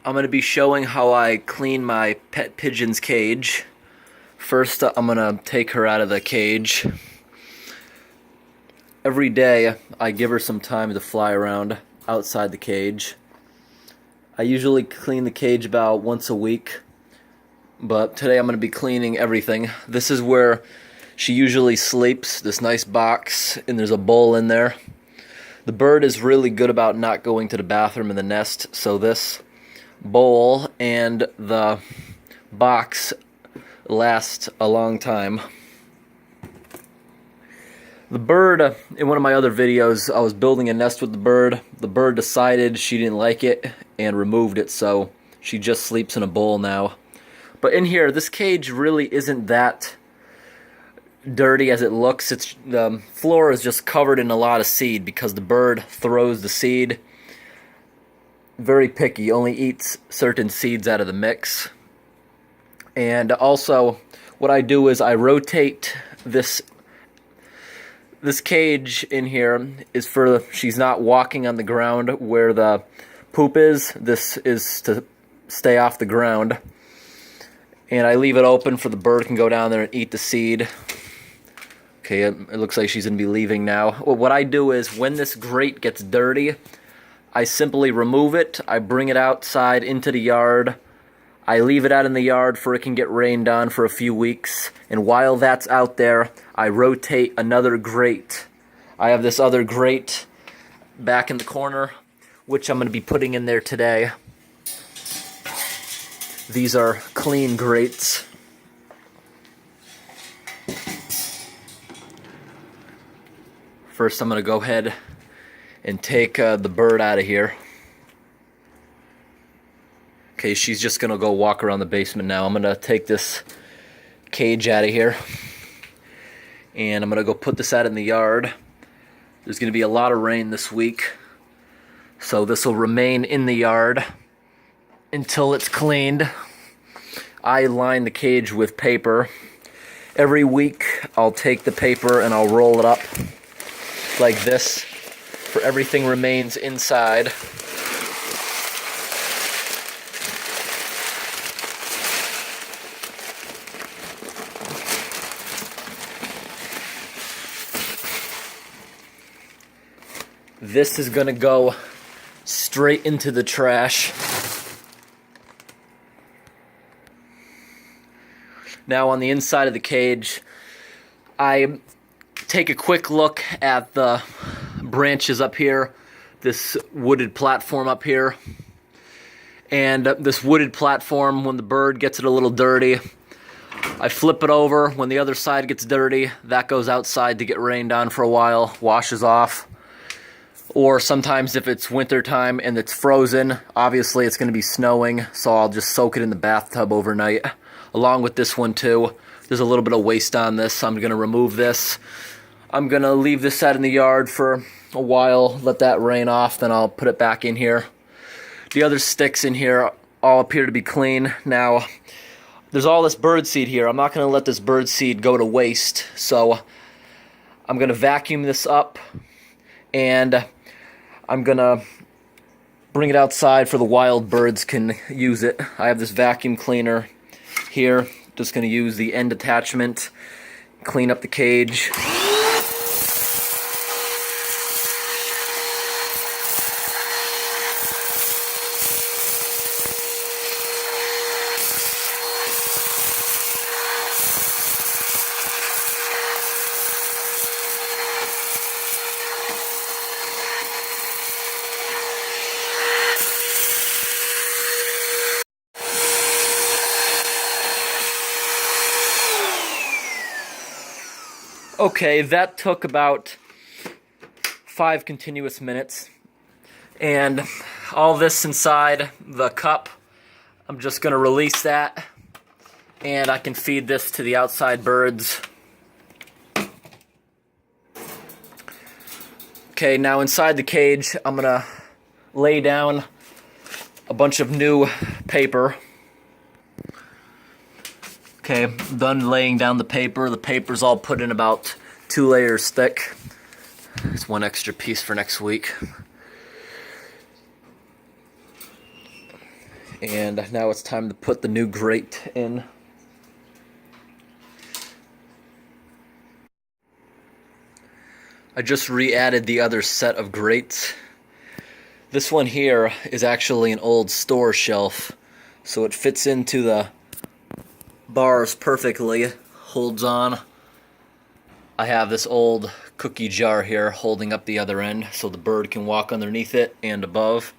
I'm going to be showing how I clean my pet pigeon's cage. First, I'm going to take her out of the cage. Every day, I give her some time to fly around outside the cage. I usually clean the cage about once a week, but today I'm going to be cleaning everything. This is where she usually sleeps, this nice box, and there's a bowl in there. The bird is really good about not going to the bathroom in the nest, so this bowl and the box last a long time. The bird, in one of my other videos, I was building a nest with the bird. The bird decided she didn't like it and removed it, so she just sleeps in a bowl now. But in here, this cage really isn't that dirty as it looks. The floor is just covered in a lot of seed because the bird throws the seed. Very picky, only eats certain seeds out of the mix. And also, what I do is I rotate this cage in here is for she's not walking on the ground where the poop is. This is to stay off the ground. And I leave it open for the bird can go down there and eat the seed. Okay, it looks like she's going to be leaving now. Well, what I do is when this grate gets dirty, I simply remove it. I bring it outside into the yard. I leave it out in the yard for it can get rained on for a few weeks. And while that's out there, I rotate another grate. I have this other grate back in the corner, which I'm going to be putting in there today. These are clean grates. First, I'm going to go ahead and take the bird out of here. Okay, she's just going to go walk around the basement now. I'm going to take this cage out of here. And I'm going to go put this out in the yard. There's going to be a lot of rain this week. So this will remain in the yard until it's cleaned. I line the cage with paper. Every week, I'll take the paper and I'll roll it up like this, for everything remains inside. This is gonna go straight into the trash. Now on the inside of the cage, I take a quick look at the branches up here, this wooded platform up here. And this wooded platform, when the bird gets it a little dirty, I flip it over. When the other side gets dirty, that goes outside to get rained on for a while, washes off. Or sometimes if it's winter time and it's frozen, obviously it's going to be snowing, so I'll just soak it in the bathtub overnight. Along with this one too. There's a little bit of waste on this, so I'm going to remove this. I'm going to leave this out in the yard for a while, let that rain off, then I'll put it back in here. The other sticks in here all appear to be clean. Now, there's all this bird seed here. I'm not going to let this bird seed go to waste, so I'm going to vacuum this up, and I'm going to bring it outside for the wild birds can use it. I have this vacuum cleaner here. Just going to use the end attachment, clean up the cage. Okay, that took about 5 continuous minutes. And all this inside the cup, I'm just going to release that. And I can feed this to the outside birds. Okay, now inside the cage, I'm going to lay down a bunch of new paper. Okay, I'm done laying down the paper. The paper's all put in about 2 layers thick. There's one extra piece for next week. And now it's time to put the new grate in. I just re-added the other set of grates. This one here is actually an old store shelf, so it fits into the bars perfectly, holds on. I have this old cookie jar here holding up the other end so the bird can walk underneath it and above.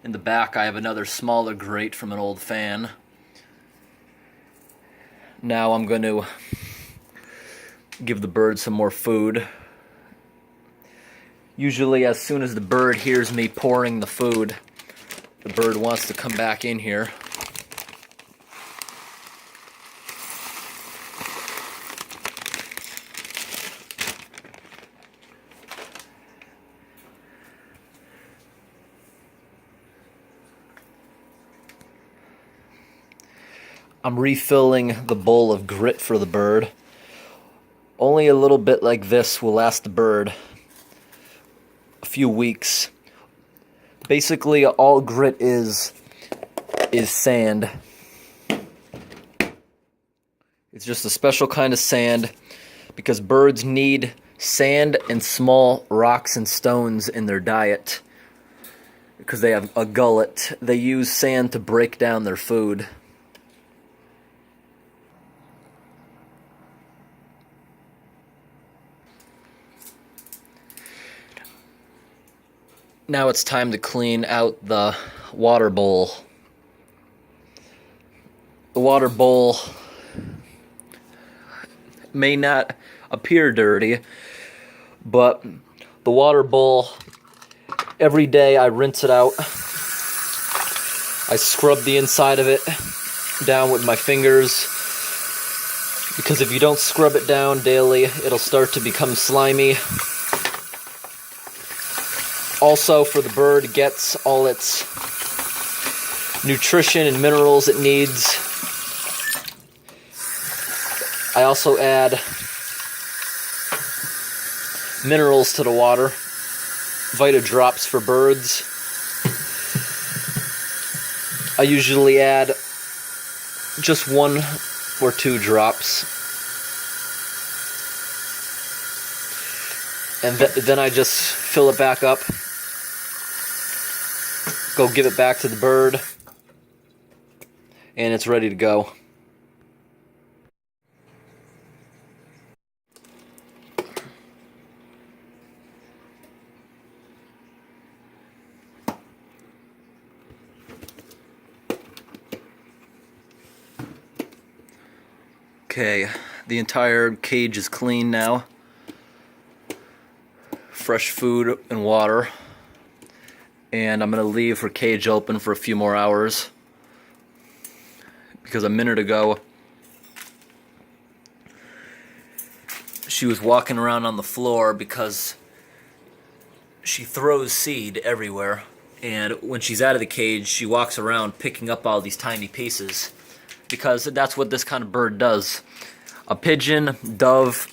In the back I have another smaller grate from an old fan. Now I'm going to give the bird some more food. Usually as soon as the bird hears me pouring the food, the bird wants to come back in here. I'm refilling the bowl of grit for the bird. Only a little bit like this will last the bird a few weeks. Basically, all grit is sand. It's just a special kind of sand because birds need sand and small rocks and stones in their diet. Because they have a gullet, they use sand to break down their food. Now it's time to clean out the water bowl. The water bowl may not appear dirty, but the water bowl, every day I rinse it out. I scrub the inside of it down with my fingers, because if you don't scrub it down daily, it'll start to become slimy. Also, for the bird, gets all its nutrition and minerals it needs. I also add minerals to the water, Vita Drops for birds. I usually add just 1 or 2 drops. And then I just fill it back up. Go give it back to the bird, and it's ready to go. Okay, the entire cage is clean now. Fresh food and water. And I'm going to leave her cage open for a few more hours, because a minute ago she was walking around on the floor because she throws seed everywhere, and when she's out of the cage she walks around picking up all these tiny pieces, because that's what this kind of bird does. A pigeon, dove,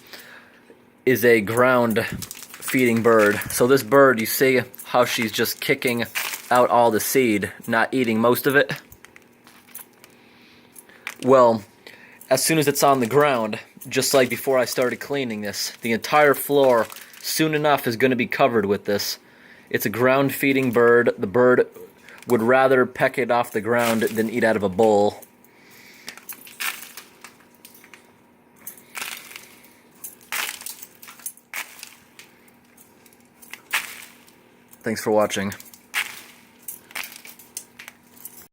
is a ground feeding bird. So this bird, you see how she's just kicking out all the seed, not eating most of it? Well, as soon as it's on the ground, just like before I started cleaning this, the entire floor soon enough is going to be covered with this. It's a ground feeding bird. The bird would rather peck it off the ground than eat out of a bowl. Thanks for watching.